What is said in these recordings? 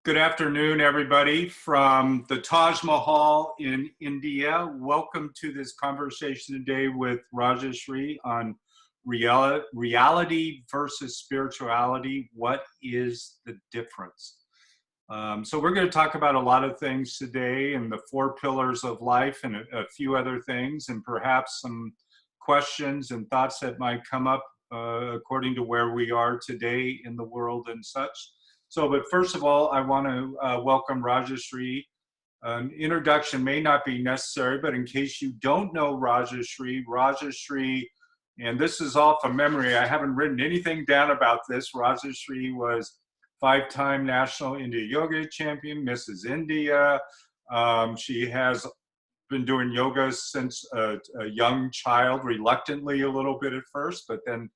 Good afternoon, everybody, from the Taj Mahal in India. Welcome to this conversation today with Rajashree on reality versus spirituality. What is the difference? So we're going to talk about a lot of things today and the four pillars of life and a few other things, and perhaps some questions and thoughts that might come up according to where we are today in the world and such. So, but first of all, I want to welcome Rajashree. An introduction may not be necessary, but in case you don't know Rajashree, and this is all from memory, I haven't written anything down about this. Rajashree was five-time National India Yoga Champion, Mrs. India. She has been doing yoga since a young child, reluctantly a little bit at first, but then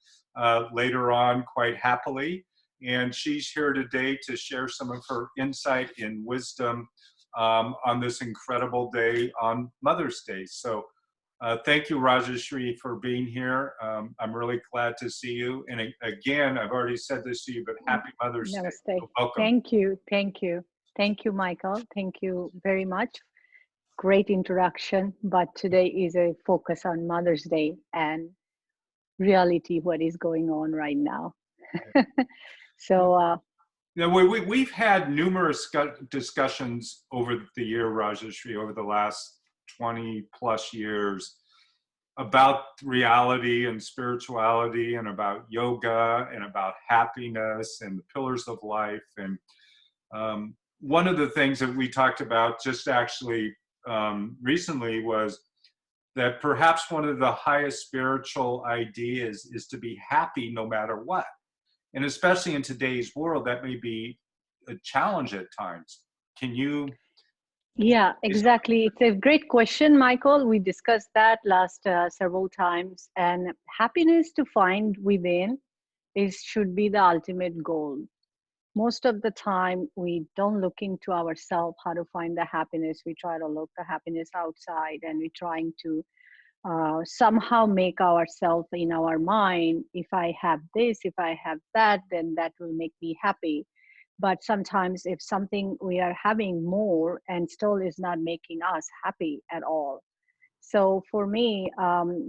later on quite happily. And she's here today to share some of her insight and wisdom on this incredible day on Mother's Day. So thank you, Rajashree, for being here. I'm really glad to see you. And again, I've already said this to you, but happy Mother's Day. So welcome. Thank you. Thank you. Thank you, Michael. Thank you very much. Great introduction. But today is a focus on Mother's Day and reality, what is going on right now. So we've had numerous discussions over the year, Rajashree, over the last 20 plus years about reality and spirituality and about yoga and about happiness and the pillars of life. And one of the things that we talked about just actually recently was that perhaps one of the highest spiritual ideas is to be happy no matter what. And especially in today's world, that may be a challenge at times. Can you? Yeah, exactly. It's a great question, Michael. We discussed that last several times. And happiness to find within should be the ultimate goal. Most of the time, we don't look into ourselves how to find the happiness. We try to look the happiness outside, and we're trying to somehow make ourselves in our mind, if I have this, if I have that, then that will make me happy. But sometimes if something we are having more and still is not making us happy at all. So for me,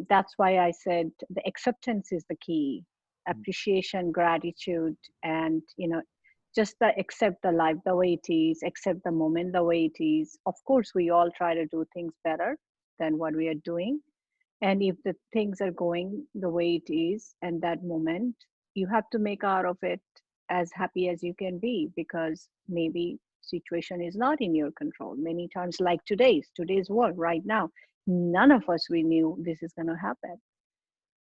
that's why I said the acceptance is the key. Appreciation, gratitude, and just accept the life the way it is, accept the moment the way it is. Of course, we all try to do things better than what we are doing. And if the things are going the way it is and that moment, you have to make out of it as happy as you can be, because maybe situation is not in your control. Many times, like today's world right now, none of us, we knew this is going to happen.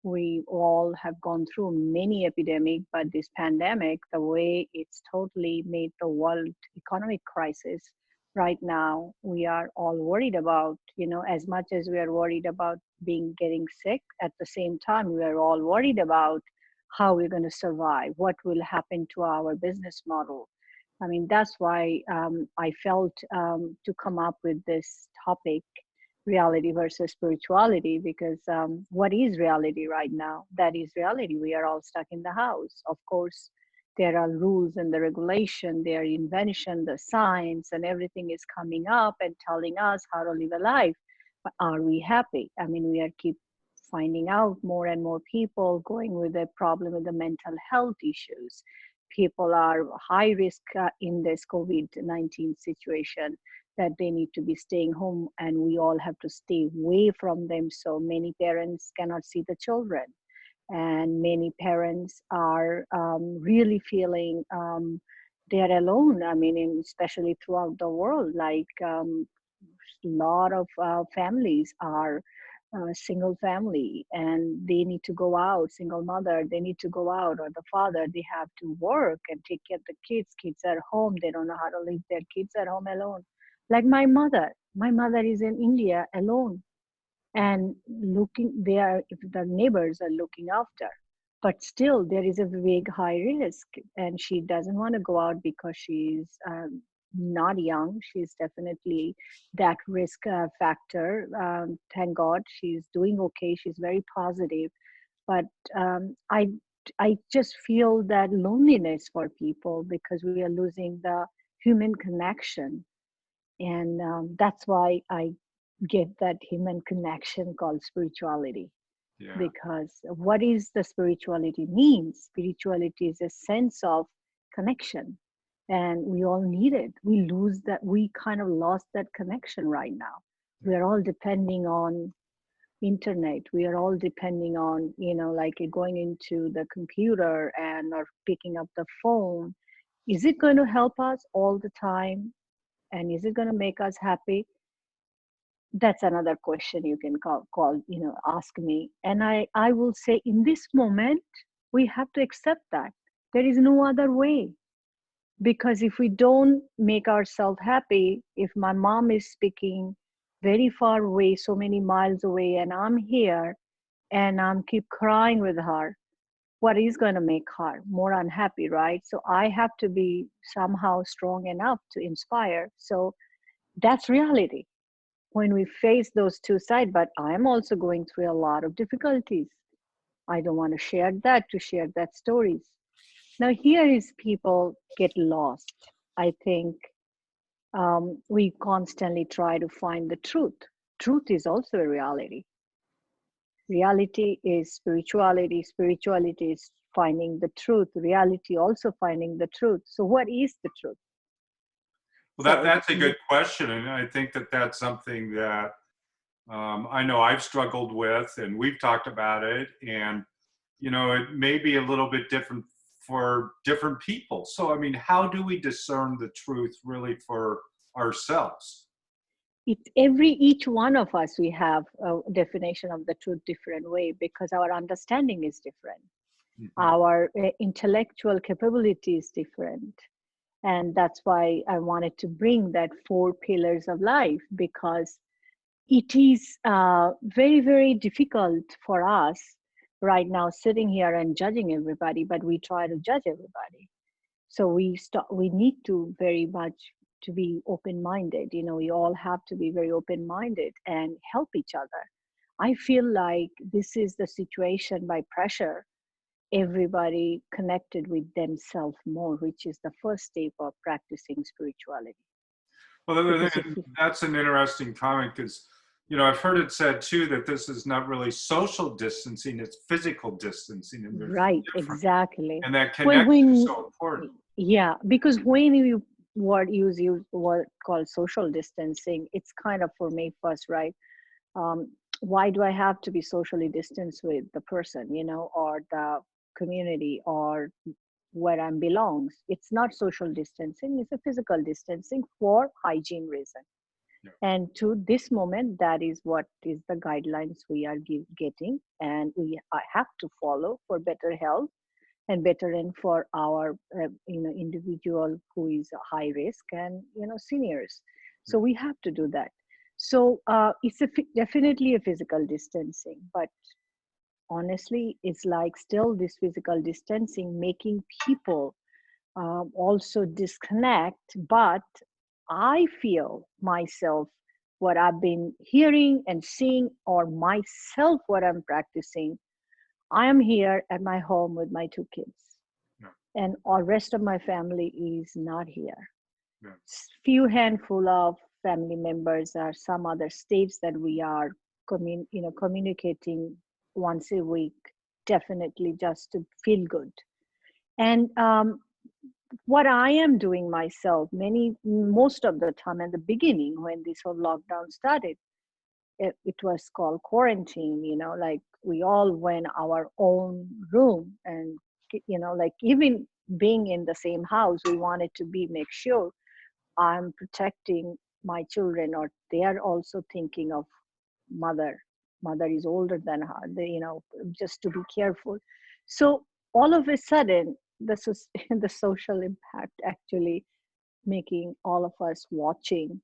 We all have gone through many epidemic, but this pandemic, the way it's totally made the world economic crisis right now, we are all worried about, as much as we are worried about getting sick, at the same time, we are all worried about how we're going to survive, what will happen to our business model. I mean, that's why I felt to come up with this topic, reality versus spirituality, because what is reality right now? That is reality. We are all stuck in the house. Of course, there are rules and the regulation, their invention, the science, and everything is coming up and telling us how to live a life. But are we happy? I mean, we are keep finding out more and more people going with a problem with the mental health issues. People are high risk in this COVID-19 situation, that they need to be staying home, and we all have to stay away from them. So many parents cannot see the children. And many parents are really feeling they're alone. I mean, especially throughout the world, like a lot of families are single family, and they need to go out, single mother, they need to go out, or the father, they have to work and take care of the kids are home. They don't know how to leave their kids at home alone. Like my mother is in India alone, and if the neighbors are looking after, but still there is a big high risk, and she doesn't want to go out because she's not young. She's definitely that risk factor. Thank God she's doing okay. She's very positive, but I just feel that loneliness for people, because we are losing the human connection. And that's why I get that human connection called spirituality. Yeah. Because what is the spirituality means? Spirituality is a sense of connection, and we all need it. We lose that, we kind of lost that connection right now. Yeah. We are all depending on internet. We are all depending on, like going into the computer and or picking up the phone. Is it going to help us all the time? And is it going to make us happy? That's another question you can ask me. And I will say, in this moment, we have to accept that there is no other way. Because if we don't make ourselves happy, if my mom is speaking very far away, so many miles away, and I'm here and I'm keep crying with her, what is going to make her more unhappy, right? So I have to be somehow strong enough to inspire. So that's reality when we face those two sides. But I'm also going through a lot of difficulties. I don't want to share that stories. Now here is people get lost. I think we constantly try to find the truth. Truth is also a reality. Reality is spirituality. Spirituality is finding the truth. Reality also finding the truth. So what is the truth? Well, So that's a good question, and I think that that's something that I know I've struggled with, and we've talked about it. And it may be a little bit different for different people. So, I mean, how do we discern the truth really for ourselves? it's each one of us, we have a definition of the truth different way, because our understanding is different, Mhm. our intellectual capability is different. And that's why I wanted to bring that four pillars of life, because it is very, very difficult for us right now sitting here and judging everybody, but we try to judge everybody. So we need to very much to be open minded. We all have to be very open minded and help each other. I feel like this is the situation by pressure, everybody connected with themselves more, which is the first step of practicing spirituality. Well, Because if we, that's an interesting comment because, I've heard it said too that this is not really social distancing, it's physical distancing, and there's right, a difference. exactly. And that Well, connection is so important. yeah, because when you use what called social distancing, it's kind of for me first, right? um, why do I have to be socially distanced with the person, or the community, or where I belongs? It's not social distancing, it's a physical distancing for hygiene reason. Yeah. And to this moment, that is what is the guidelines we are getting, and we have to follow for better health and better and for our individual who is high risk, and seniors. So we have to do that. So it's definitely a physical distancing, but honestly it's like still this physical distancing making people also disconnect. But I feel myself, what I've been hearing and seeing, or myself what I'm practicing, I am here at my home with my two kids, Yeah. and all rest of my family is not here. Yeah. Few handful of family members are some other states that we are communicating once a week, definitely just to feel good. And what I am doing myself, most of the time at the beginning when this whole lockdown started, it was called quarantine, like we all went our own room. And like even being in the same house, we wanted to be make sure I'm protecting my children, or they are also thinking of mother. Mother is older than her, just to be careful. So all of a sudden, the social impact actually making all of us watching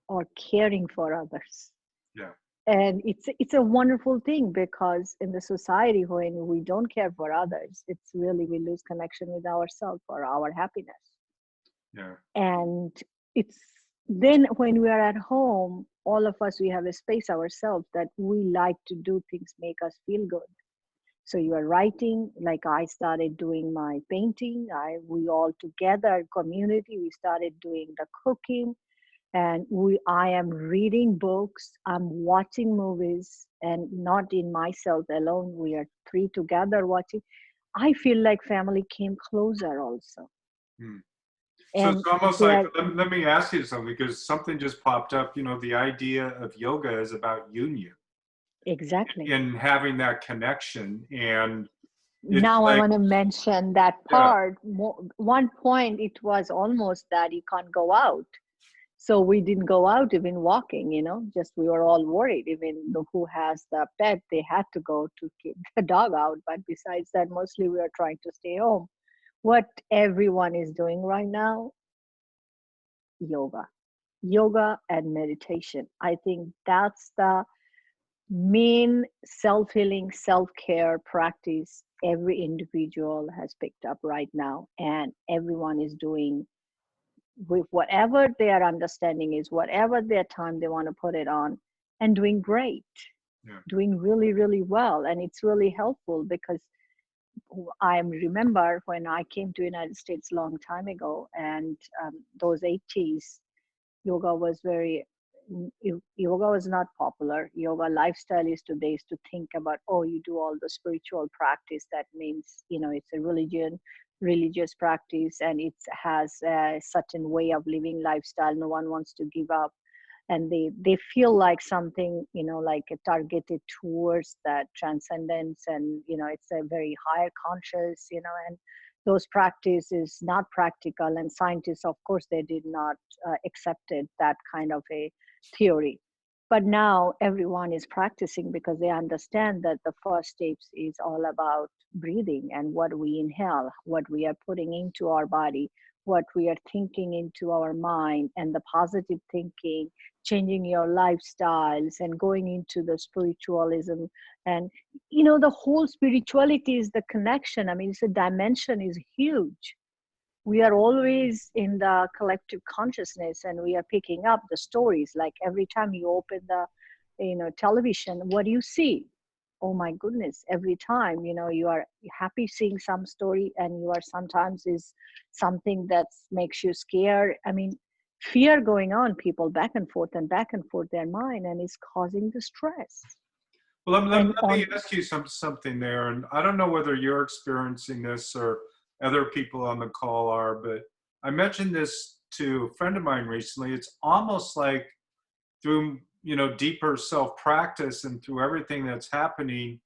or caring for others. Yeah. And it's a wonderful thing, because in the society when we don't care for others, it's really we lose connection with ourselves or our happiness. Yeah. And it's then when we are at home, all of us, we have a space ourselves that we like to do things make us feel good. So you are writing, like I started doing my painting. We all together, community, we started doing the cooking, and I am reading books, I'm watching movies, and not in myself alone. We are three together watching. I feel like family came closer also. Hmm. So it's And almost like, there, let me ask you something, because something just popped up. The idea of yoga is about union exactly. in having that connection. And it's Now I like, want to mention that yeah, part. One point, it was almost that you can't go out. So we didn't go out even walking, just we were all worried. Even the who has the pet, they had to go to keep the dog out. But besides that, mostly we are trying to stay home. What everyone is doing right now, yoga. Yoga and meditation. I think that's the main self-healing, self-care practice every individual has picked up right now. And everyone is doing with whatever their understanding is, whatever their time they want to put it on, and doing great, yeah, doing really, really well. And it's really helpful because I remember when I came to United States a long time ago, and those 80s, yoga was yoga was not popular. Yoga lifestyle is today is to think about, oh, you do all the spiritual practice. That means, it's a religious practice, and it has a certain way of living lifestyle. No one wants to give up, and they feel like something, like a targeted towards that transcendence, and it's a very higher conscious, and those practice is not practical, and scientists, of course, they did not accepted that kind of a theory. But now everyone is practicing because they understand that the first steps is all about breathing, and what we inhale, what we are putting into our body, what we are thinking into our mind, and the positive thinking, changing your lifestyles, and going into the spiritualism. And the whole spirituality is the connection. I mean, it's a dimension is huge. We are always in the collective consciousness, and we are picking up the stories. Like every time you open the television, what do you see? Oh my goodness, every time, you are happy seeing some story, and you are sometimes is something that makes you scared. I mean, fear going on, people back and forth their mind, and is causing the stress. well, And let me on ask you something there. And I don't know whether you're experiencing this or other people on the call are, but I mentioned this to a friend of mine recently. It's almost like through, deeper self practice and through everything that's happening,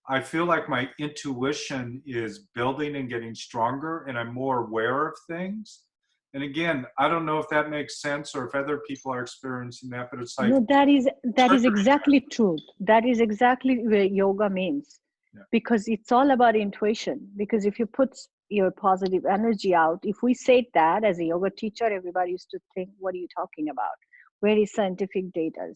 I feel like my intuition is building and getting stronger, and I'm more aware of things. And again, I don't know if that makes sense or if other people are experiencing that, but it's like No, that is triggering. exactly truth. That is exactly where yoga means, Yeah. because it's all about intuition. Because if you put your positive energy out, if we say that as a yoga teacher, everybody used to think, "What are you talking about? Where is scientific data?"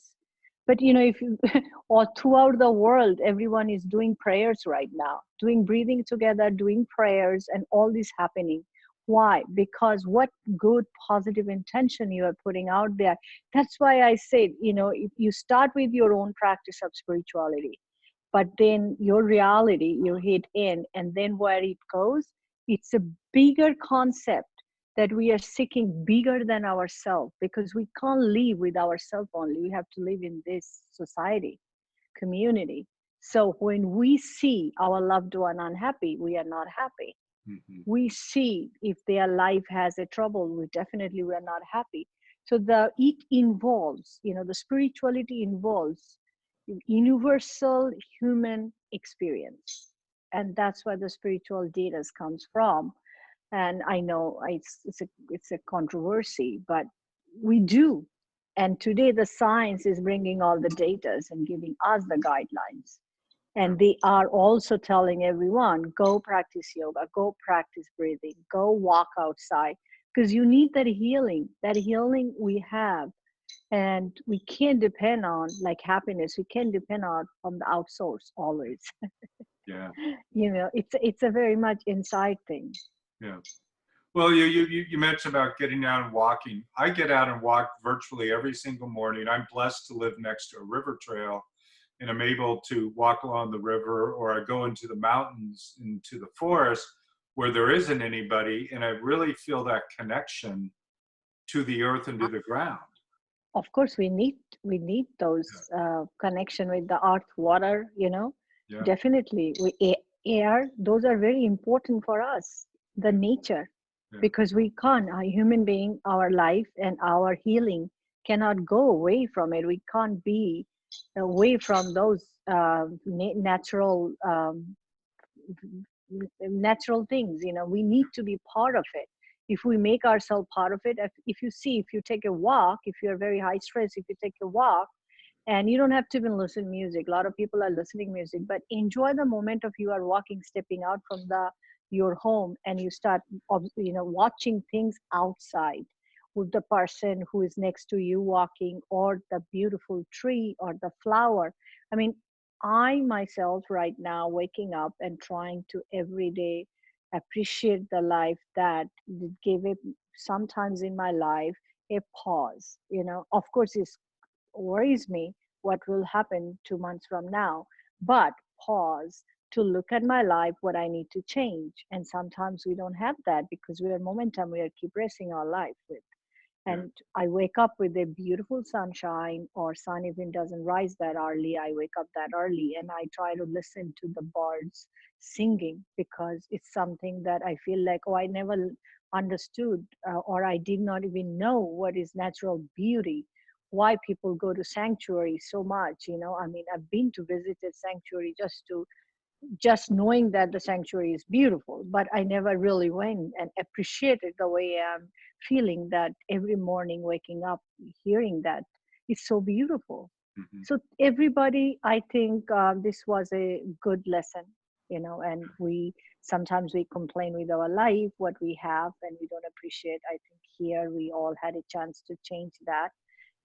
But if you all throughout the world, everyone is doing prayers right now, doing breathing together, doing prayers, and all this happening. Why? Because what good positive intention you are putting out there. That's why I said, if you start with your own practice of spirituality, but then your reality, you hit in, and then where it goes, it's a bigger concept that we are seeking bigger than ourselves, because we can't live with ourselves only. We have to live in this society, community. So when we see our loved one unhappy, we are not happy. Mhm. We see if their life has a trouble, we are not happy. So it involves, the spirituality involves universal human experience, and that's where the spiritual data comes from. And I know it's a controversy, but we do. And today the science is bringing all the data and giving us the guidelines, Yeah. and they are also telling everyone, go practice yoga, go practice breathing, go walk outside, because you need that healing we have. And we can't depend on, like happiness, we can't depend on from the outsource always. Yeah. It's a very much inside thing. Yeah. Well, you mentioned about getting out and walking. I get out and walk virtually every single morning. I'm blessed to live next to a river trail. and I'm able to walk along the river, or I go into the mountains, into the forest where there isn't anybody, and I really feel that connection to the earth and to the ground. Of course, we need those connection with the earth, water. Yeah, Definitely, air. Those are very important for us. The yeah, nature, yeah, because we can't. A human being, our life and our healing cannot go away from it. We can't be away from those natural things. We need to be part of it. If we make ourselves part of it, if you take a walk, if you're very high stress, if you take a walk, and you don't have to even listen music, a lot of people are listening music, but enjoy the moment of you are walking, stepping out from your home, and you start watching things outside, with the person who is next to you walking, or the beautiful tree or the flower. I mean, I myself right now waking up and trying to every day appreciate the life that gave it sometimes in my life a pause. Of course, it worries me what will happen 2 months from now, but pause to look at my life, what I need to change. And sometimes we don't have that because we are momentum, we are keep racing our life with. yeah, And I wake up with a beautiful sunshine, or sun even doesn't rise that early. I wake up that early and I try to listen to the birds singing, because it's something that I feel like, oh, I never understood, or I did not even know what is natural beauty, why people go to sanctuary so much. I mean, I've been to visit a sanctuary just knowing that the sanctuary is beautiful, but I never really went and appreciated the way I'm feeling that every morning waking up, hearing that is so beautiful. hmm, So everybody, I think this was a good lesson, and we sometimes we complain with our life, what we have, and we don't appreciate. I think here we all had a chance to change that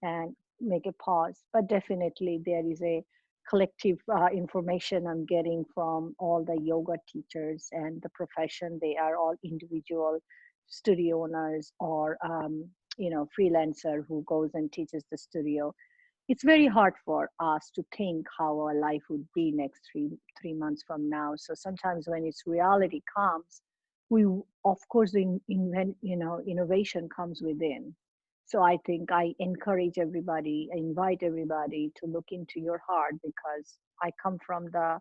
and make a pause. But definitely there is a collective information I'm getting from all the yoga teachers and the profession. They are all individual studio owners, or freelancer who goes and teaches the studio. It's very hard for us to think how our life would be next three months from now. So sometimes when its reality comes, we of course innovation comes within. So I think I encourage everybody, I invite everybody to look into your heart, because I come from the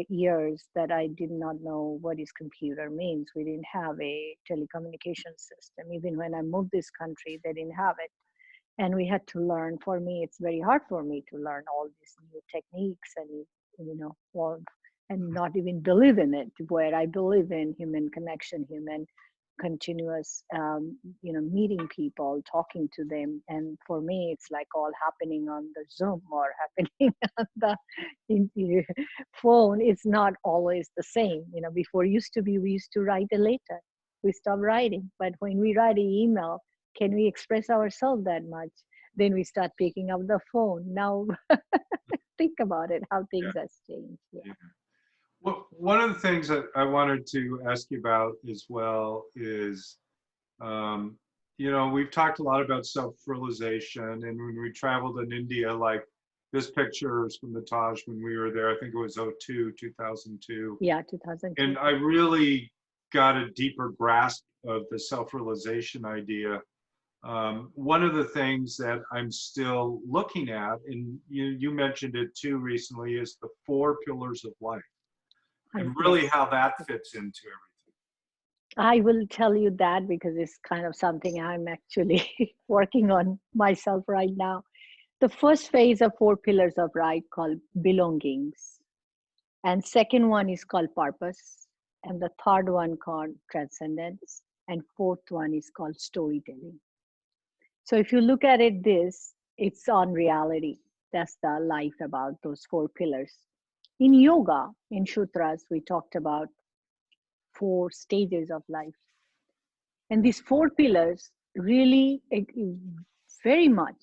years that I did not know what is computer means. We didn't have a telecommunication system. Even when I moved this country, they didn't have it, and we had to learn. For me, it's very hard for me to learn all these new techniques, and all, and not even believe in it, where I believe in human connection, human continuous meeting people, talking to them. And for me, it's like all happening on the Zoom, or happening on the phone. It's not always the same. Before used to be, we used to write a letter, we stopped writing. But when we write an email, can we express ourselves that much? Then we start picking up the phone. Now think about it, how yeah, things has changed. Yeah. yeah. Well, one of the things that I wanted to ask you about as well is, um, we've talked a lot about self-realization, and when we traveled in India, like this picture is from the Taj when we were there. I think it was 2002. Yeah, 2002. And I really got a deeper grasp of the self-realization idea. One of the things that I'm still looking at, and you mentioned it too recently, is the four pillars of life, and really Yes. how that fits into everything. I will tell you that because it's kind of something I'm actually working on myself right now. The first phase of four pillars of right called belongings, and second one is called purpose, and the third one called transcendence, and fourth one is called storytelling. So if you look at it, it's on reality. That's the life about those four pillars. In yoga, in sutras, we talked about four stages of life. And these four pillars really very much,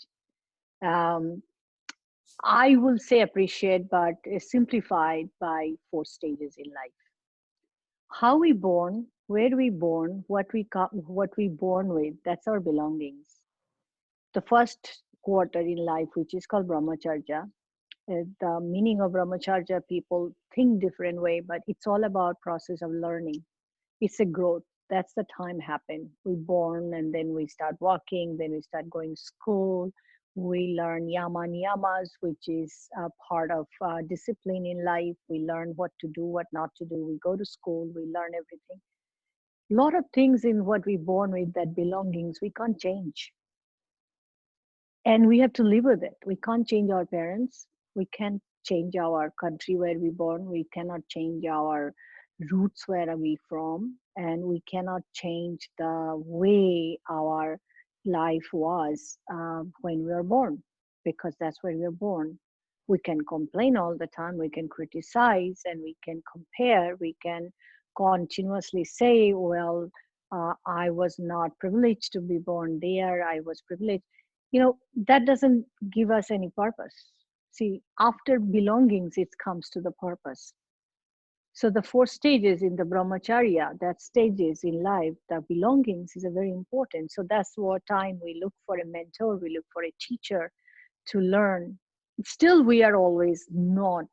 um, I will say appreciate, but is simplified by four stages in life. How we born, where we born, what we born with, that's our belongings. The first quarter in life, which is called brahmacharya, The meaning of brahmacharya, people think different way, but it's all about process of learning. It's a growth. That's the time happen. We born and then we start walking, then we start going to school. We learn yama niyamas, which is a part of discipline in life. We learn what to do, what not to do. We go to school, we learn everything. A lot of things in what we born with, that belongings, we can't change, and we have to live with it. We can't change our parents. We can't change our country where we born. We cannot change our roots where are we from, and we cannot change the way our life was when we were born, because that's where we were born. We can complain all the time. We can criticize, and we can compare. We can continuously say, "Well, I was not privileged to be born there. I was privileged." That doesn't give us any purpose. See, after belongings, it comes to the purpose. So the four stages in the brahmacharya, that stages in life, the belongings is a very important. So that's what time we look for a mentor, we look for a teacher to learn. Still, we are always not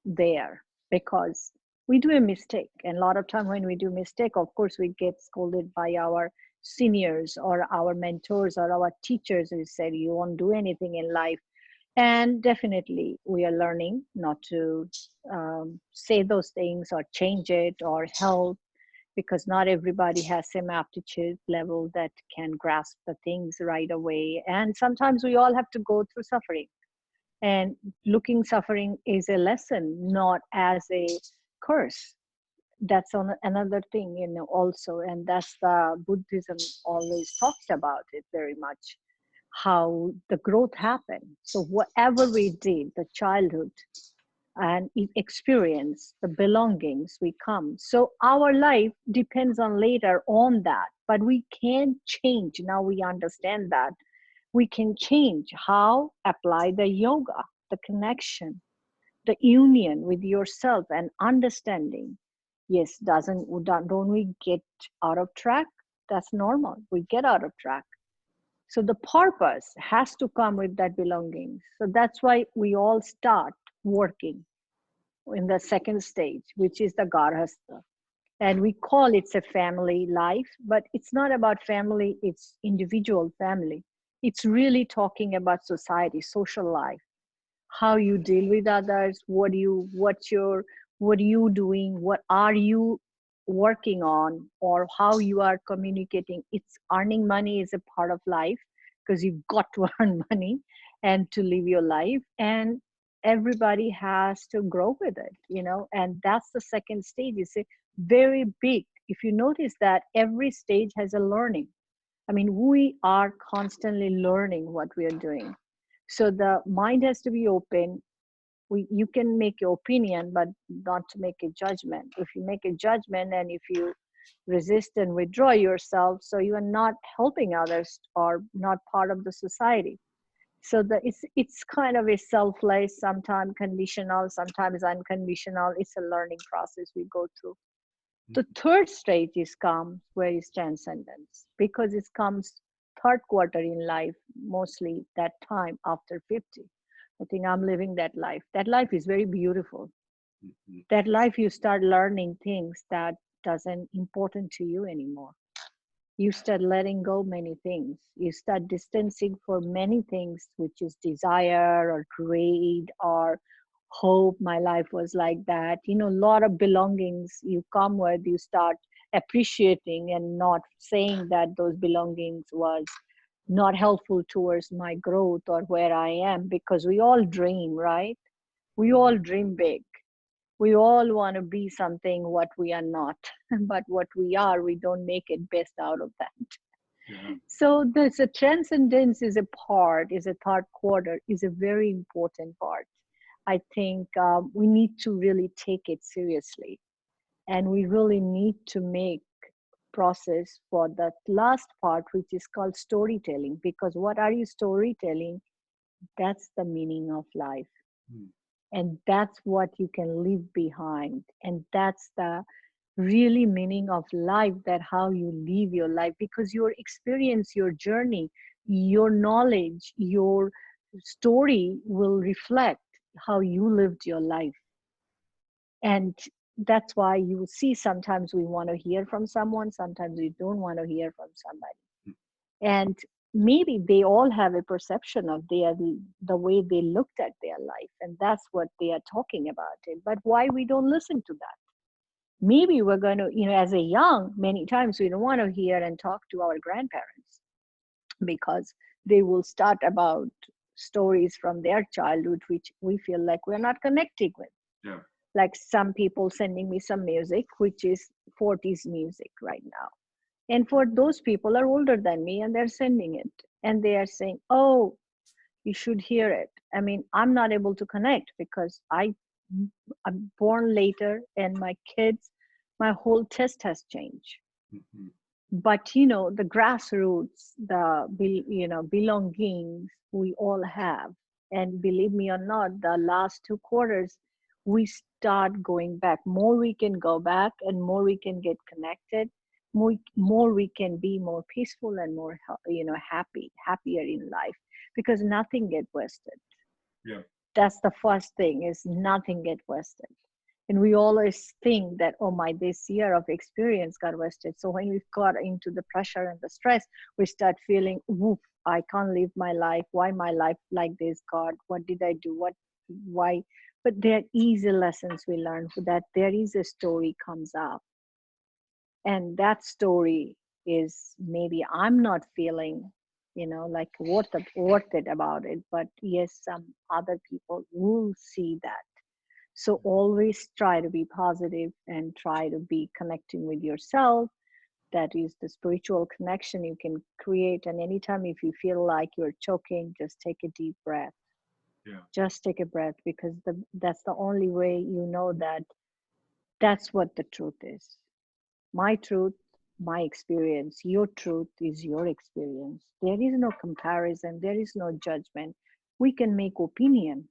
there, because we do a mistake, and a lot of time when we do mistake, of course we get scolded by our seniors or our mentors or our teachers who said you won't do anything in life. And definitely we are learning not to say those things or change it or help, because not everybody has same aptitude level that can grasp the things right away, and sometimes we all have to go through suffering, and looking suffering is a lesson, not as a curse. That's on another thing, also, and that's the Buddhism always talked about it very much, how the growth happened. So whatever we did, the childhood and experience, the belongings we come. So our life depends on later on that, but we can change. Now we understand that we can change. How? Apply the yoga, the connection, the union with yourself and understanding. Yes, don't we get out of track? That's normal. We get out of track. So the purpose has to come with that belonging. So that's why we all start working in the second stage, which is the garhastha. And we call it a family life, but it's not about family, it's individual family. It's really talking about society, social life, how you deal with others, what are you doing, what are you working on, or how you are communicating. It's earning money is a part of life, because you've got to earn money and to live your life, and everybody has to grow with it, and that's the second stage. It's a very big, if you notice that every stage has a learning. I mean, we are constantly learning what we are doing. So the mind has to be open. You can make your opinion, but not to make a judgment. If you make a judgment and if you resist and withdraw yourself, so you are not helping others or not part of the society. So it's kind of a selfless, sometimes conditional, sometimes unconditional. It's a learning process we go through. The third stage is comes where is transcendence, because it comes third quarter in life, mostly that time after 50. I think I'm living that life. That life is very beautiful. That life you start learning things that doesn't important to you anymore. You start letting go many things. You start distancing for many things, which is desire or greed or hope. My life was like that. A lot of belongings you come with, you start appreciating and not saying that those belongings was not helpful towards my growth or where I am, because we all dream, right? We all dream big. We all want to be something what we are not, but what we are, we don't make it best out of that. Yeah. So there's a transcendence is a part, is a third quarter, is a very important part. I think we need to really take it seriously, and we really need to make process for that last part, which is called storytelling. Because what are you storytelling? That's the meaning of life, and that's what you can leave behind, and that's the really meaning of life, that how you live your life, because your experience, your journey, your knowledge, your story will reflect how you lived your life. And that's why you see sometimes we want to hear from someone, sometimes we don't want to hear from somebody. And maybe they all have a perception of the way they looked at their life, and that's what they are talking about it. But why we don't listen to that? Maybe we're going to, as a young, many times we don't want to hear and talk to our grandparents because they will start about stories from their childhood which we feel like we're not connecting with. Yeah. Like some people sending me some music which is 40s music right now, and for those people are older than me and they're sending it and they are saying, oh, you should hear it. I mean, I'm not able to connect because I'm born later and my kids, my whole test has changed. Mm-hmm. But the grassroots, belongings we all have. And believe me or not, the last 2 quarters we start going back. More we can go back and more we can get connected, more we can be more peaceful and more happier in life, because nothing get wasted. Yeah. That's the first thing, is nothing get wasted. And we always think that, oh my, this year of experience got wasted. So when we got into the pressure and the stress, we start feeling, woof, I can't live my life. Why my life like this, God? What did I do? Why? But there is a lessons we learn, that there is a story comes up. And that story is, maybe I'm not feeling, like worth it about it. But yes, some other people will see that. So always try to be positive and try to be connecting with yourself. That is the spiritual connection you can create. And anytime if you feel like you're choking, just take a deep breath. Yeah. Just take a breath, because that's the only way you know that that's what the truth is. My truth, my experience. Your truth is your experience. There is no comparison. There is no judgment. We can make opinion,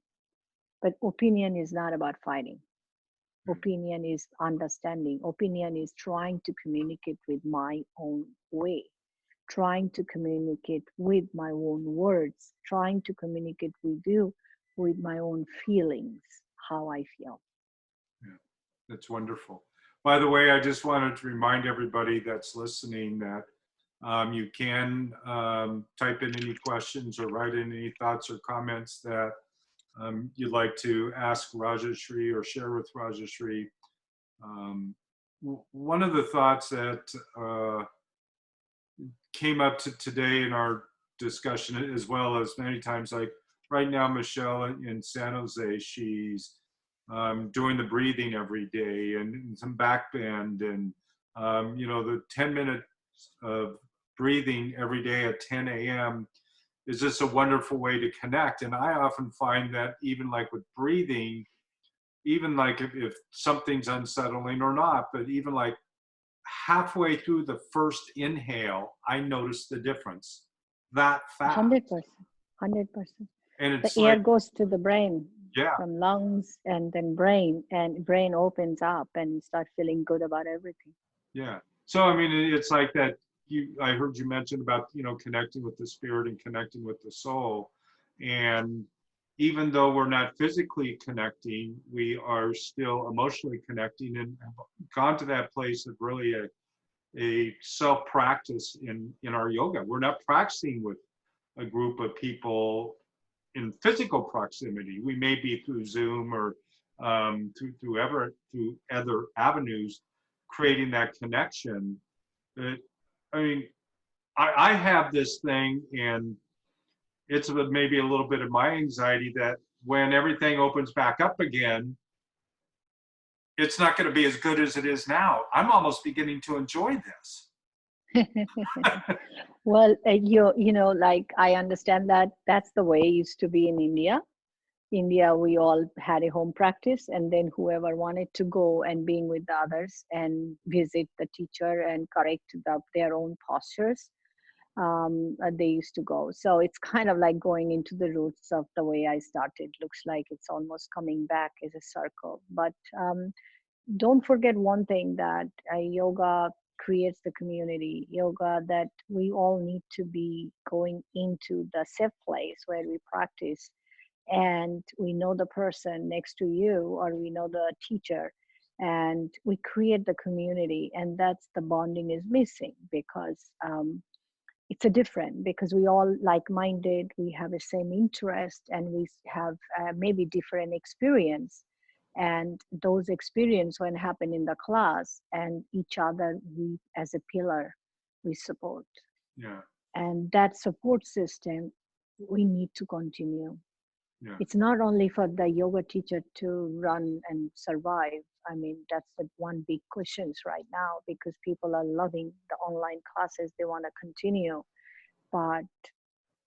but opinion is not about fighting. Opinion is understanding. Opinion is trying to communicate with my own way, trying to communicate with my own words, trying to communicate with you with my own feelings, how I feel. Yeah. That's wonderful. By the way, I just wanted to remind everybody that's listening that you can type in any questions or write in any thoughts or comments that you'd like to ask Rajashree or share with Rajashree. Um, One of the thoughts that came up to today in our discussion, as well as many times, like right now, Michelle in San Jose, she's doing the breathing every day and some back bend and, the 10 minutes of breathing every day at 10 a.m. is just a wonderful way to connect. And I often find that even like with breathing, even like if something's unsettling or not, but even like halfway through the first inhale, I notice the difference that fast. 100%. 100%. And The it's air like, goes to the brain, yeah, from lungs and then brain, and brain opens up and you start feeling good about everything. yeah. So, I mean, it's like that. I heard you mention about, connecting with the spirit and connecting with the soul. And even though we're not physically connecting, we are still emotionally connecting and have gone to that place of really a self practice in our yoga. We're not practicing with a group of people in physical proximity. We may be through Zoom or through other avenues, creating that connection. But I mean, I have this thing, and it's maybe a little bit of my anxiety that when everything opens back up again, it's not going to be as good as it is now. I'm almost beginning to enjoy this. Well, like I understand that that's the way it used to be in India. India, we all had a home practice, and then whoever wanted to go and being with the others and visit the teacher and correct their own postures, they used to go. So it's kind of like going into the roots of the way I started. Looks like it's almost coming back as a circle. But don't forget one thing, that yoga creates the community. Yoga, that we all need to be going into the safe place where we practice and we know the person next to you, or we know the teacher, and we create the community, and that's the bonding is missing, because it's a different, because we all like-minded, we have the same interest, and we have maybe different experience, and those experience when happen in the class, and each other, we as a pillar, we support. Yeah. And that support system, we need to continue. Yeah. It's not only for the yoga teacher to run and survive. I mean, that's the one big questions right now, because people are loving the online classes, they want to continue. But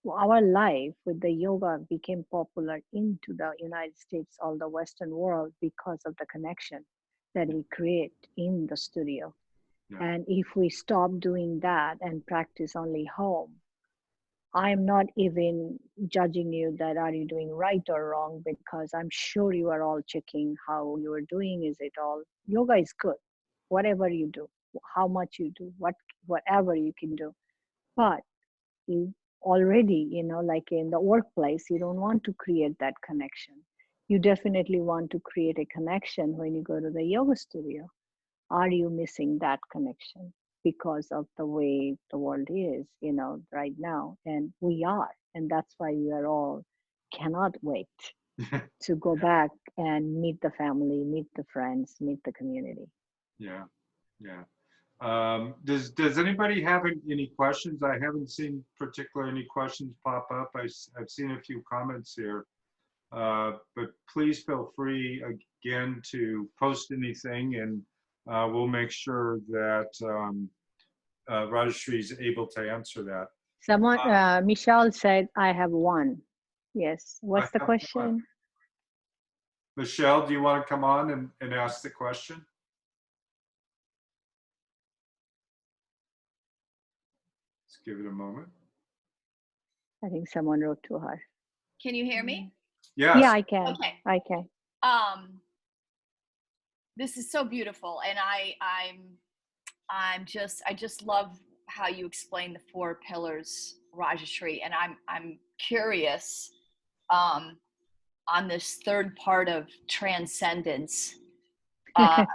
our life with the yoga became popular into the United States, all the Western world, because of the connection that we create in the studio. Yeah. And if we stop doing that and practice only home, I'm not even judging you that are you doing right or wrong, because I'm sure you are all checking how you are doing. Is it all yoga is good, whatever you do, how much you do, whatever you can do. But you already, like in the workplace, you don't want to create that connection. You definitely want to create a connection when you go to the yoga studio. Are you missing that connection because of the way the world is, right now? And we are. And that's why we are all cannot wait to go back and meet the family, meet the friends, meet the community. Yeah. Yeah. Does anybody have any questions? I haven't seen particular any questions pop up. I've seen a few comments here, but please feel free again to post anything, and we'll make sure that Rajashree is able to answer that. Someone, Michelle said, I have one. Yes. I What's the have one. question? Michelle, do you want to come on and ask the question? Let's give it a moment. I think someone wrote to her. Can you hear me? Yes. Yeah, I can. Okay. I can. This is so beautiful, and I just love how you explain the 4 pillars, Rajashree, and I'm curious on this third part of transcendence. I'm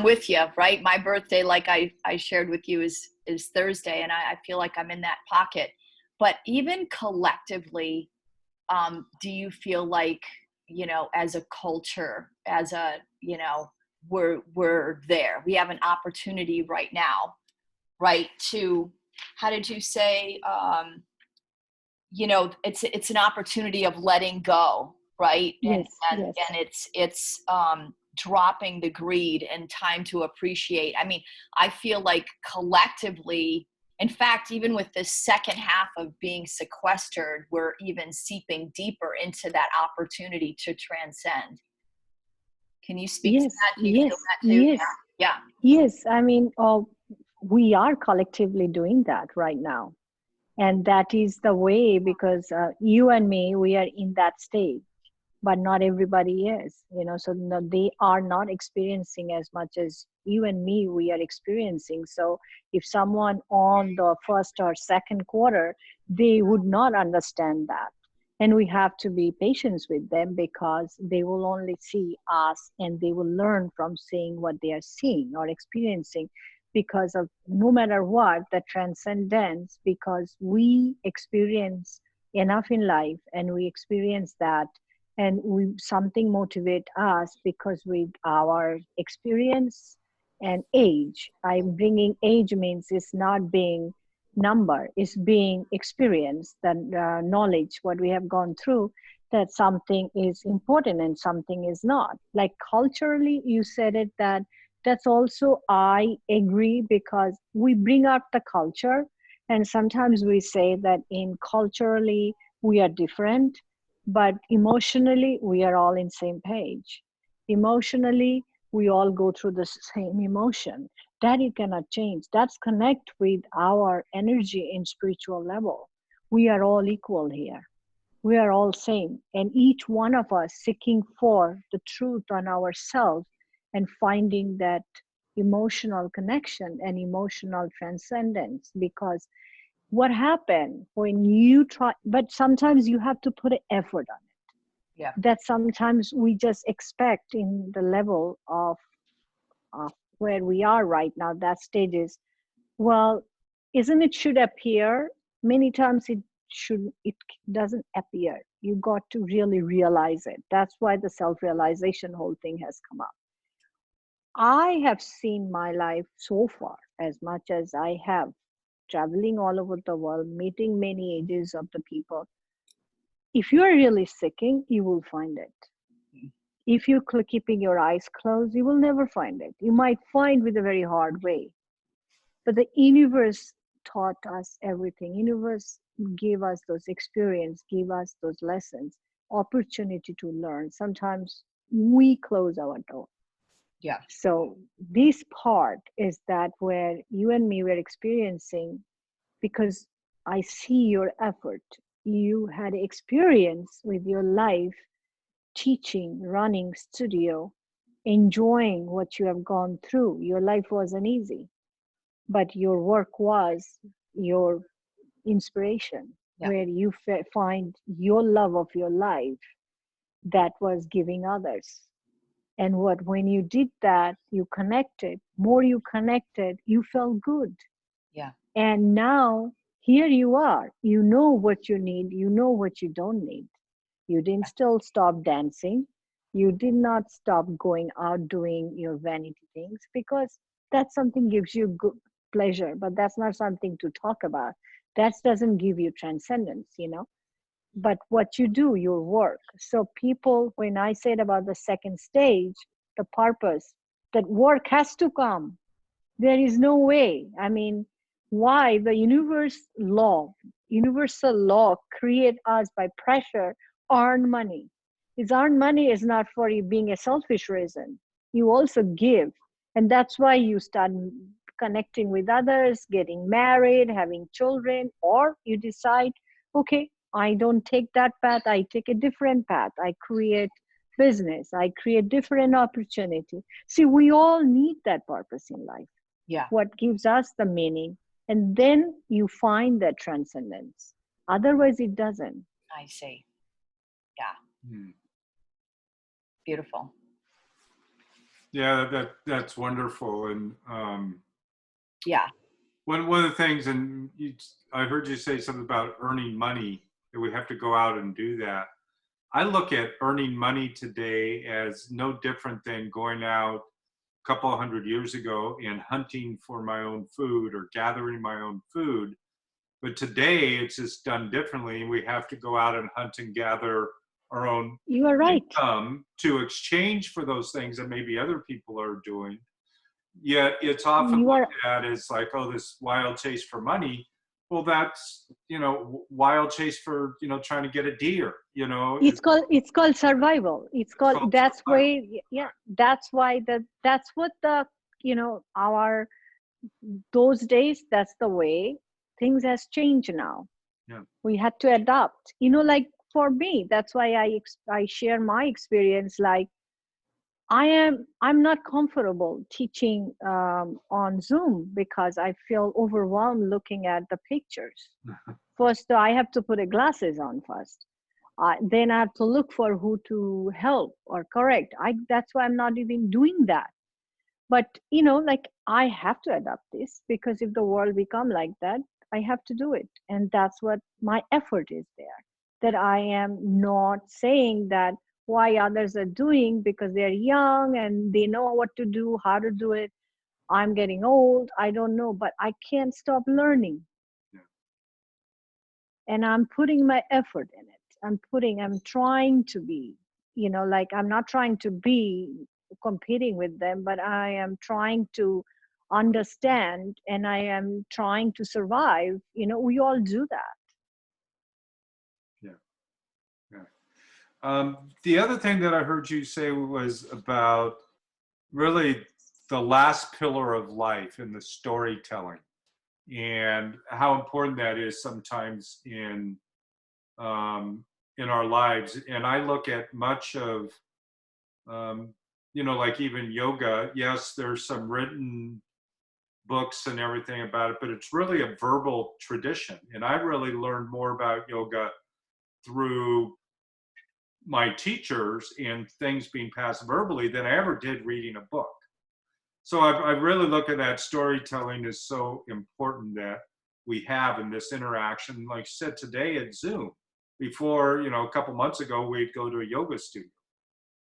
with you, right? My birthday, like I shared with you, is Thursday, and I feel like I'm in that pocket. But even collectively, do you feel like, as a culture, as a, we're there, we have an opportunity right now, right, to, how did you say, it's an opportunity of letting go, right? Yes, And yes. it's dropping the greed and time to appreciate. I mean, I feel like collectively, in fact, even with this second half of being sequestered, we're even seeping deeper into that opportunity to transcend. Can you speak to Yes, that? Do you feel yes, that too? yes, Yeah. yes. I mean, we are collectively doing that right now. And that is the way, because you and me, we are in that stage, but not everybody is, so no, they are not experiencing as much as you and me, we are experiencing. So if someone on the first or second quarter, they would not understand that. And we have to be patient with them, because they will only see us, and they will learn from seeing what they are seeing or experiencing, because of no matter what, the transcendence, because we experience enough in life, and we experience that, and we something motivate us, because with our experience and age, I'm bringing age, means it's not being number, is being experience, the knowledge what we have gone through, that something is important and something is not. Like culturally, you said it, that's also I agree, because we bring out the culture, and sometimes we say that in culturally we are different, but emotionally we are all in same page. Emotionally we all go through the same emotion, that you cannot change. That's connect with our energy in spiritual level. We are all equal here, we are all same, and each one of us seeking for the truth on ourselves, and finding that emotional connection and emotional transcendence. Because what happened when you try, but sometimes you have to put an effort on it. Yeah. That sometimes we just expect in the level of where we are right now, that stage is, well, isn't it should appear? Many times it doesn't appear. You got to really realize it. That's why the self-realization whole thing has come up. I have seen my life so far, as much as I have, traveling all over the world, meeting many ages of the people. If you are really seeking, you will find it. If you're keeping your eyes closed, you will never find it. You might find with a very hard way. But the universe taught us everything. Universe gave us those experience, gave us those lessons, opportunity to learn. Sometimes we close our door. Yeah. So this part is that where you and me were experiencing, because I see your effort. You had experience with your life, teaching, running studio, enjoying what you have gone through. Your life wasn't easy, but your work was your inspiration, Yeah. where you find your love of your life that was giving others. And what, when you did that, you connected. More you connected, you felt good. Yeah. And now here you are. You know what you need. You know what you don't need. You didn't still stop dancing. You did not stop going out doing your vanity things, because that's something gives you good pleasure, but that's not something to talk about. That doesn't give you transcendence, you know. But what you do, your work. So people, when I said about the second stage, the purpose, that work has to come. There is no way. I mean, why? The universal law create us by pressure, earn money. Is earn money is not for you being a selfish reason. You also give. And that's why you start connecting with others, getting married, having children, or you decide, okay, I don't take that path, I take a different path. I create business, I create different opportunity. See, we all need that purpose in life. Yeah. What gives us the meaning, and then you find that transcendence. Otherwise it doesn't. I see. Yeah. Hmm. Beautiful. Yeah, that's wonderful. And Yeah. one of the things, and I heard you say something about earning money, that we have to go out and do that. I look at earning money today as no different than going out a couple of hundred years ago and hunting for my own food or gathering my own food. But today it's just done differently. We have to go out and hunt and gather our own You are right. income to exchange for those things that maybe other people are doing. Yet it's often You are. looked at as like, oh, this wild chase for money. Well, that's, wild chase for, trying to get a deer, It's called survival. It's it's called, called that's survival. why, yeah, that's why that's what the, our, those days, that's the way things has changed now. Yeah. We had to adapt, like for me, that's why I share my experience. Like, I'm not comfortable teaching on Zoom, because I feel overwhelmed looking at the pictures. First, I have to put a glasses on first. Then I have to look for who to help or correct. That's why I'm not even doing that. But like, I have to adapt this, because if the world become like that, I have to do it. And that's what my effort is there. That I am not saying that why others are doing, because they're young and they know what to do, how to do it. I'm getting old, I don't know, but I can't stop learning. Yeah. And I'm putting my effort in it. I'm trying to be, like, I'm not trying to be competing with them, but I am trying to understand, and I am trying to survive. We all do that. Yeah. Yeah. The other thing that I heard you say was about really the last pillar of life in the storytelling, and how important that is sometimes in our lives. And I look at much of like even yoga. Yes, there's some written books and everything about it, but it's really a verbal tradition. And I really learned more about yoga through my teachers and things being passed verbally than I ever did reading a book. So I really look at that storytelling is so important that we have in this interaction. Like I said today at Zoom, before, a couple months ago, we'd go to a yoga studio,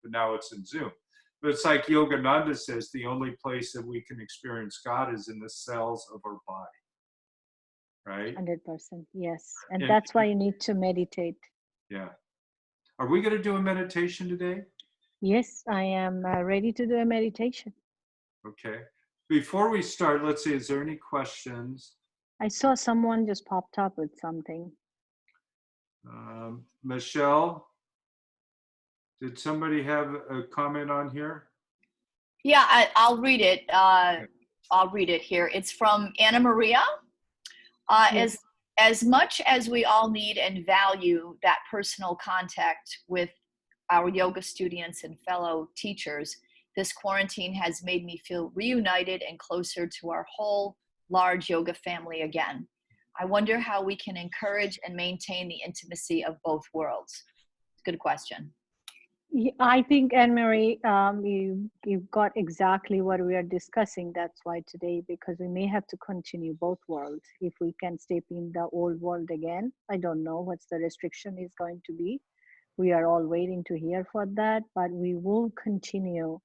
but now it's in Zoom. But it's like Yogananda says, the only place that we can experience God is in the cells of our body, right? 100%. Yes. And And that's why you need to meditate. yeah. Are we going to do a meditation today? Yes, I am ready to do a meditation. Okay. Before we start, let's see, is there any questions? I saw someone just popped up with something. Michelle, did somebody have a comment on here? Yeah, I'll read it. I'll read it here. It's from Anna Maria. Yes. As much as we all need and value that personal contact with our yoga students and fellow teachers, this quarantine has made me feel reunited and closer to our whole large yoga family again. I wonder how we can encourage and maintain the intimacy of both worlds. Good question. I think, Anne-Marie, you've got exactly what we are discussing. That's why today, because we may have to continue both worlds. If we can step in the old world again, I don't know what's the restriction is going to be. We are all waiting to hear for that, but we will continue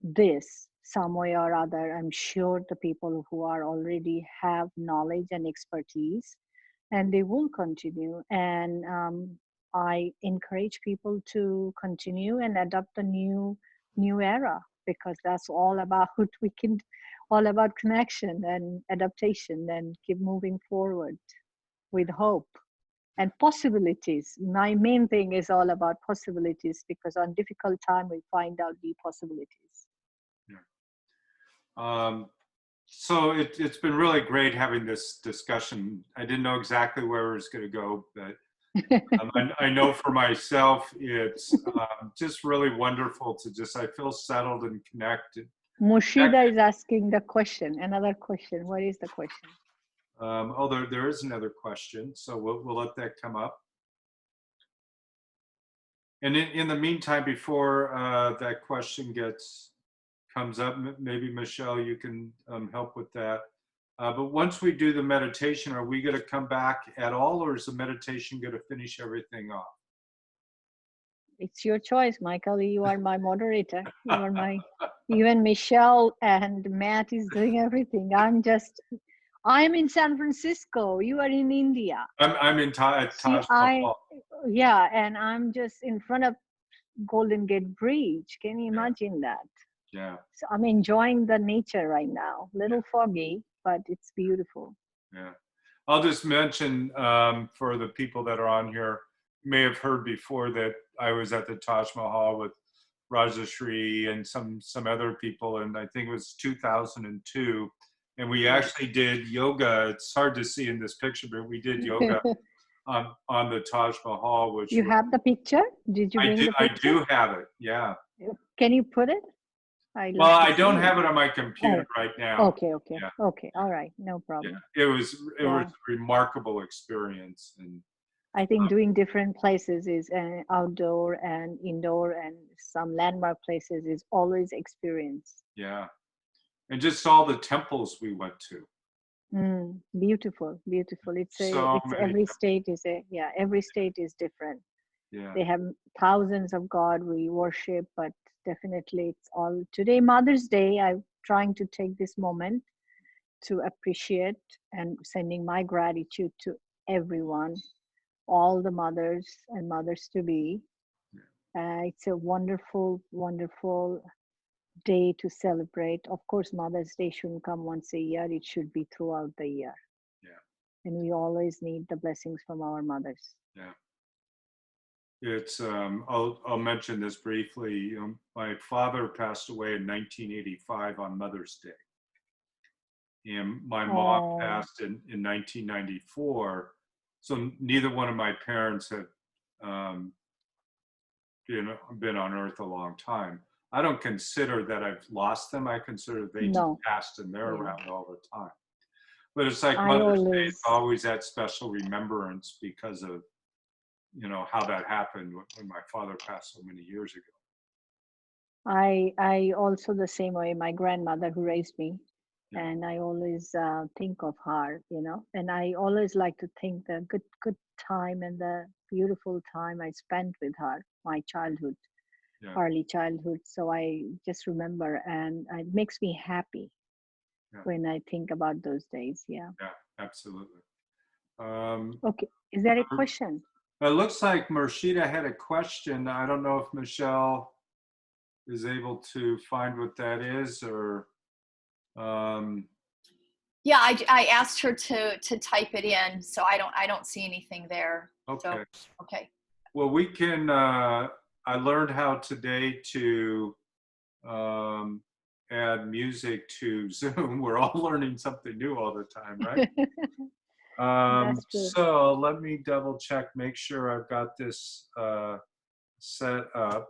this some way or other. I'm sure the people who are already have knowledge and expertise, and they will continue. And I encourage people to continue and adopt a new era, because that's all about we can all about connection and adaptation and keep moving forward with hope and possibilities. My main thing is all about possibilities, because on difficult time we find out the possibilities. Yeah. So it's been really great having this discussion. I didn't know exactly where it was going to go, but I know for myself, it's just really wonderful to I feel settled and connected. Mushida is asking the question, another question. What is the question? There is another question, so we'll let that come up. And in the meantime, before that question comes up, maybe Michelle, you can help with that. But once we do the meditation, are we going to come back at all, or is the meditation going to finish everything off? It's your choice, Michael. You are my moderator. You are even Michelle and Matt is doing everything. I'm in San Francisco. You are in India. I'm in Taj Mahal. Yeah, and I'm just in front of Golden Gate Bridge. Can you imagine that? Yeah. So I'm enjoying the nature right now. Little foggy, but it's beautiful. Yeah. I'll just mention for the people that are on here, you may have heard before that I was at the Taj Mahal with Rajashree and some other people, and I think it was 2002. And we actually did yoga. It's hard to see in this picture, but we did yoga on the Taj Mahal. Which you have the picture? Did you bring the picture? I do have it. Yeah. Can you put it? I don't have it on my computer right now. Okay. Yeah. Okay. All right. No problem. Yeah. It was a remarkable experience, and I think doing different places is outdoor and indoor, and some landmark places is always experience. Yeah. And just all the temples we went to. Beautiful. Every state is every state is different. Yeah. They have thousands of God we worship, but definitely it's all today. Mother's Day, I'm trying to take this moment to appreciate and sending my gratitude to everyone, all the mothers and mothers to be. It's a wonderful, wonderful day to celebrate. Of course, Mother's Day shouldn't come once a year. It should be throughout the year. Yeah. And we always need the blessings from our mothers. Yeah. It's I'll mention this briefly. My father passed away in 1985 on Mother's Day, and my mom passed in 1994. So neither one of my parents had been on Earth a long time. I don't consider that I've lost them. I consider they just No. passed and they're Yeah. around all the time. But it's like I Mother's Day, always, it's always that special remembrance because of, you know, how that happened when my father passed so many years ago. I also the same way, my grandmother who raised me, Yeah. and I always think of her, you know, and I always like to think the good time and the beautiful time I spent with her, my childhood, Yeah. early childhood. So I just remember, and it makes me happy Yeah. when I think about those days. Yeah. Yeah, absolutely. Okay. Is there a question? It looks like Murshida had a question. I don't know if Michelle is able to find what that is, or Yeah, I asked her to type it in, so I don't see anything there. okay. So, okay. Well, we can. I learned how today to add music to Zoom. We're all learning something new all the time, right? That's true. So let me double check, make sure I've got this set up.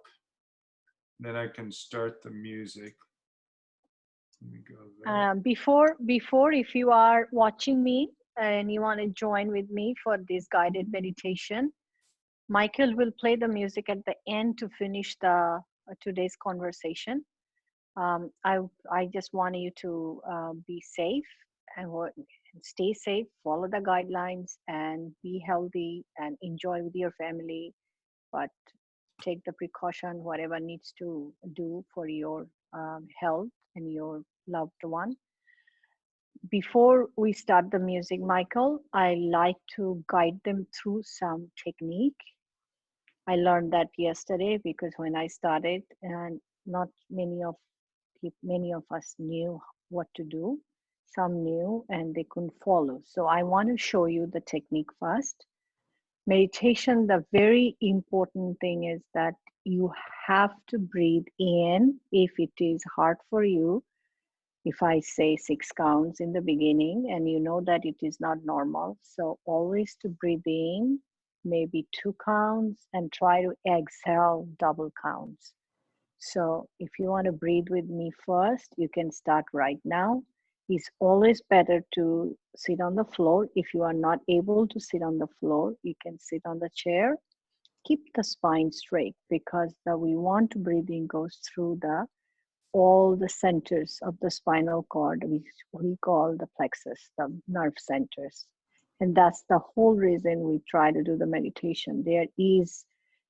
Then I can start the music. Let me go there. Before, if you are watching me and you want to join with me for this guided meditation, Michael will play the music at the end to finish the today's conversation. I just want you to be safe and stay safe, follow the guidelines, and be healthy and enjoy with your family. But take the precaution, whatever needs to do for your health and your loved one. Before we start the music, Michael, I like to guide them through some technique. I learned that yesterday because when I started, and not many of us knew what to do. Some knew and they couldn't follow. So I want to show you the technique first. Meditation, the very important thing is that you have to breathe in if it is hard for you. If I say 6 counts in the beginning and you know that it is not normal, so always to breathe in, maybe 2 counts, and try to exhale double counts. So if you want to breathe with me first, you can start right now. It's always better to sit on the floor. If you are not able to sit on the floor, you can sit on the chair. Keep the spine straight because we want to breathing goes through all the centers of the spinal cord, which we call the plexus, the nerve centers. And that's the whole reason we try to do the meditation.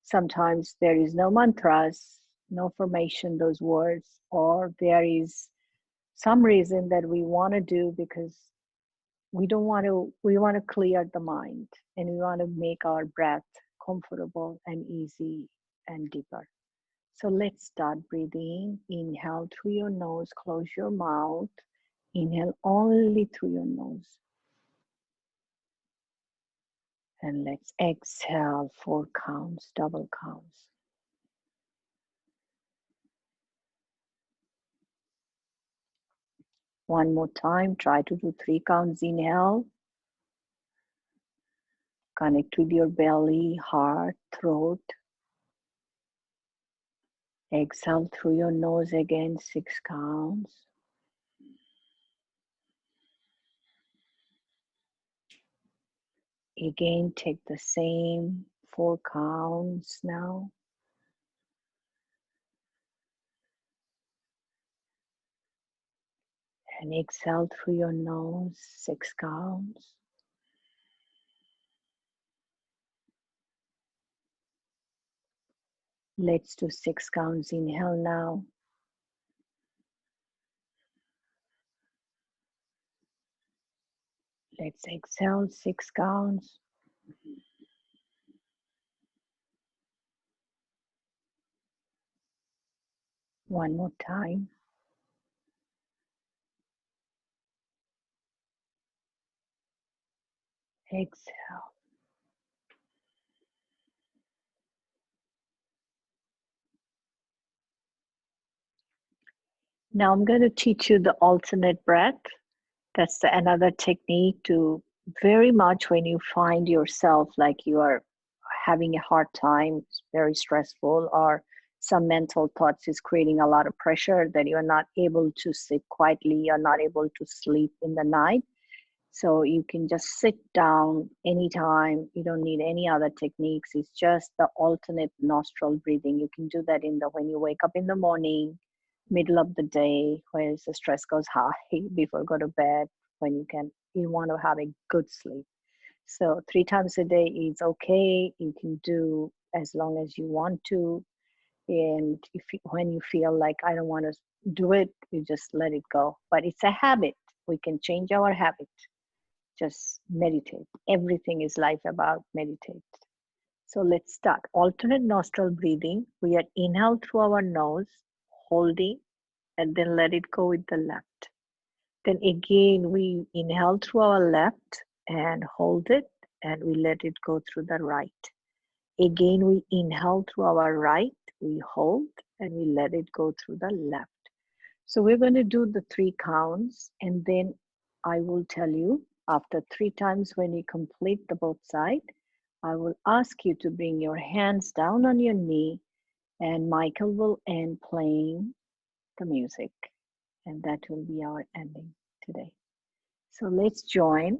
Sometimes there is no mantras, no formation, those words, or there is some reason that we want to do because we want to clear the mind and we want to make our breath comfortable and easy and deeper. So let's start breathing. Inhale through your nose, close your mouth. Inhale only through your nose. And let's exhale 4 counts, double counts. One more time, try to do 3 counts. Inhale. Connect with your belly, heart, throat. Exhale through your nose again, 6 counts. Again, take the same 4 counts now. And exhale through your nose, 6 counts. Let's do 6 counts. Inhale now. Let's exhale 6 counts. One more time. Exhale. Now I'm going to teach you the alternate breath. That's another technique to very much when you find yourself like you are having a hard time, very stressful, or some mental thoughts is creating a lot of pressure that you're not able to sit quietly, you're not able to sleep in the night. So you can just sit down anytime. You don't need any other techniques. It's just the alternate nostril breathing. You can do that in the when you wake up in the morning, middle of the day, where the stress goes high, before go to bed, when you want to have a good sleep. So 3 times a day is okay. You can do as long as you want to. And when you feel like I don't want to do it, you just let it go. But it's a habit. We can change our habit. Just meditate. Everything is life about meditate. So let's start. Alternate nostril breathing. We are inhale through our nose, holding, and then let it go with the left. Then again, we inhale through our left and hold it, and we let it go through the right. Again, we inhale through our right, we hold, and we let it go through the left. So we're going to do the 3 counts, and then I will tell you after 3 times when you complete the both side, I will ask you to bring your hands down on your knee, and Michael will end playing the music, and that will be our ending today. So let's join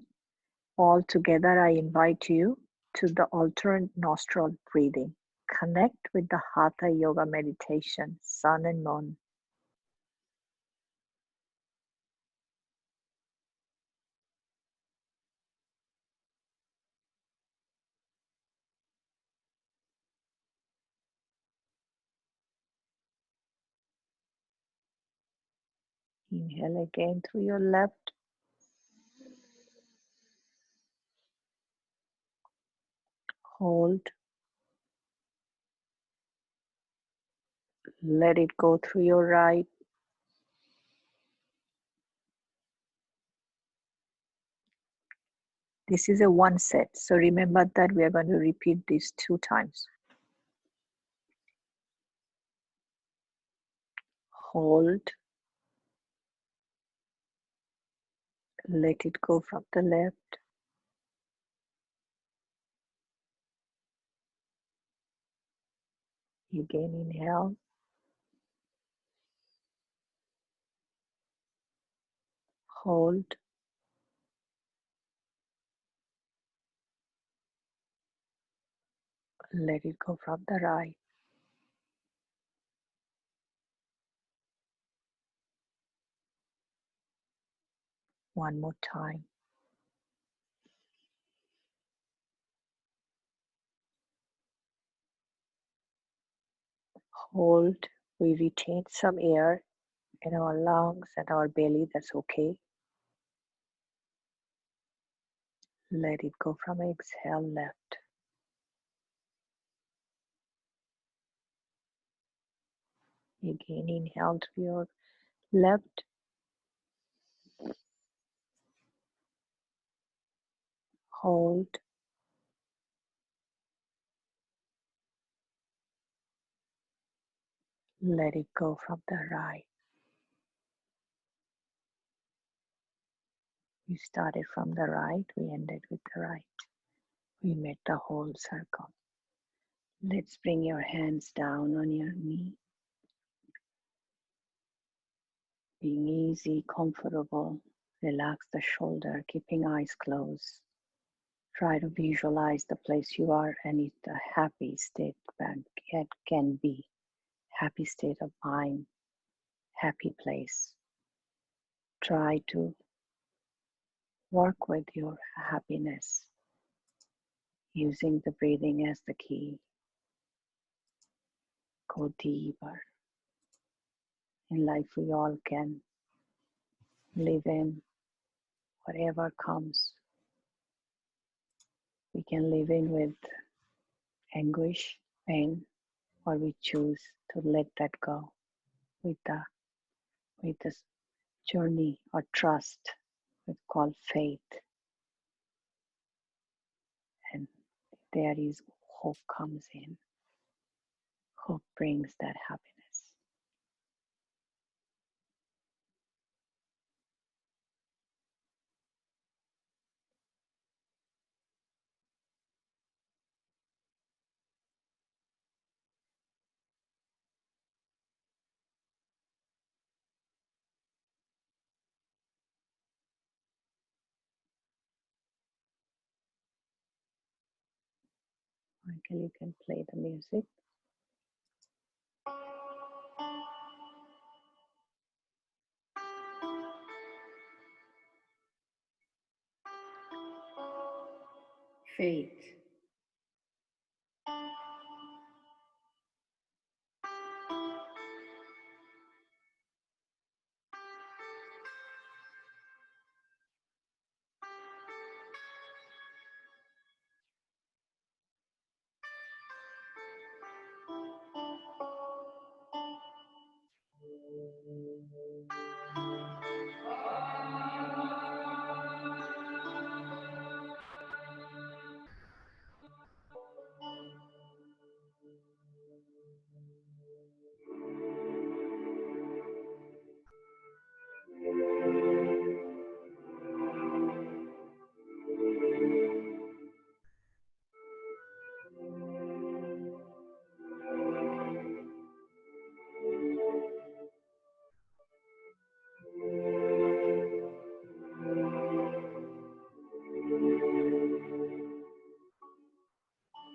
all together. I invite you to the alternate nostril breathing. Connect with the Hatha Yoga meditation, sun and moon. Inhale again through your left. Hold. Let it go through your right. This is a 1 set. So remember that we are going to repeat this 2 times. Hold. Let it go from the left. Again, inhale. Hold. Let it go from the right. One more time. Hold. We retain some air in our lungs and our belly. That's okay. Let it go from exhale left. Again, inhale through your left. Hold. Let it go from the right. We started from the right, we ended with the right. We made the whole circle. Let's bring your hands down on your knee. Being easy, comfortable, relax the shoulder, keeping eyes closed. Try to visualize the place you are and it's a happy state that it can be. Happy state of mind, happy place. Try to work with your happiness using the breathing as the key. Go deeper. In life, we all can live in whatever comes. We can live in with anguish, pain, or we choose to let that go with this journey or trust we call faith. And there is hope comes in. Hope brings that happiness. Michael, you can play the music. Faith.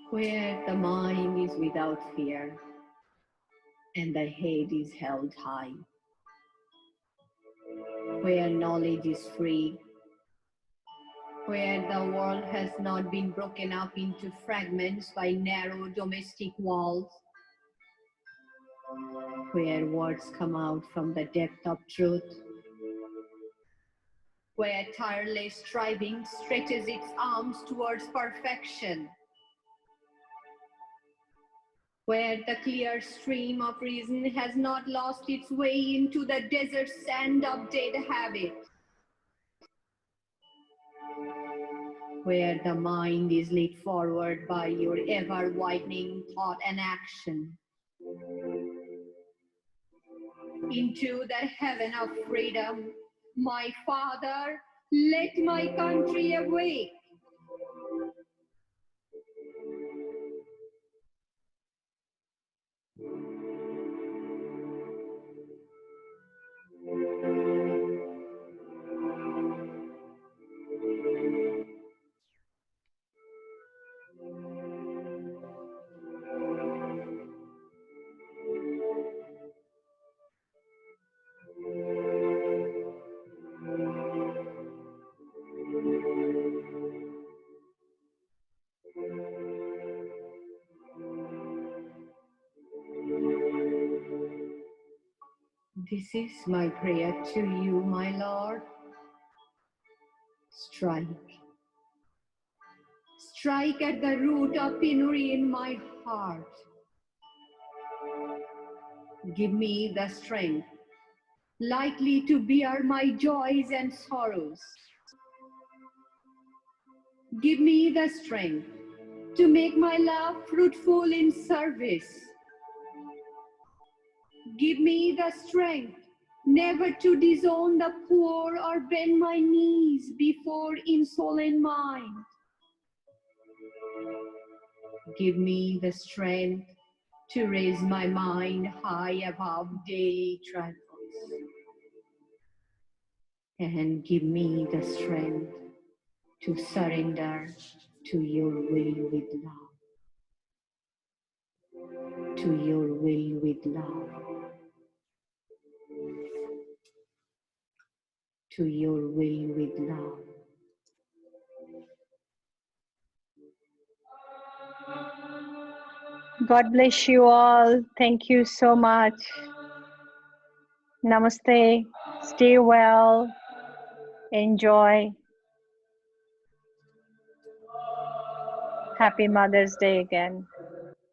Where the mind is without fear and the head is held high, where knowledge is free, where the world has not been broken up into fragments by narrow domestic walls, where words come out from the depth of truth, where tireless striving stretches its arms towards perfection, where the clear stream of reason has not lost its way into the desert sand of dead habit, where the mind is led forward by your ever-widening thought and action, into the heaven of freedom, my Father, let my country awake. This is my prayer to you, my Lord. Strike. Strike at the root of penury in my heart. Give me the strength, likely to bear my joys and sorrows. Give me the strength to make my love fruitful in service. Give me the strength never to disown the poor or bend my knees before insolent mind. Give me the strength to raise my mind high above daily trifles. And give me the strength to surrender to your will with love. To your will with love. To your will with love. God bless you all. Thank you so much. Namaste. Stay well. Enjoy. Happy Mother's Day again.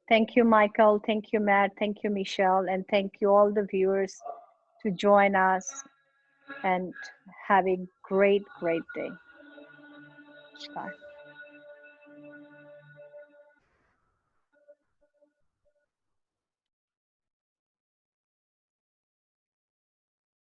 Thank you, Michael. Thank you, Matt. Thank you, Michelle. And thank you all the viewers to join us, and have a great, great day. Namaskar.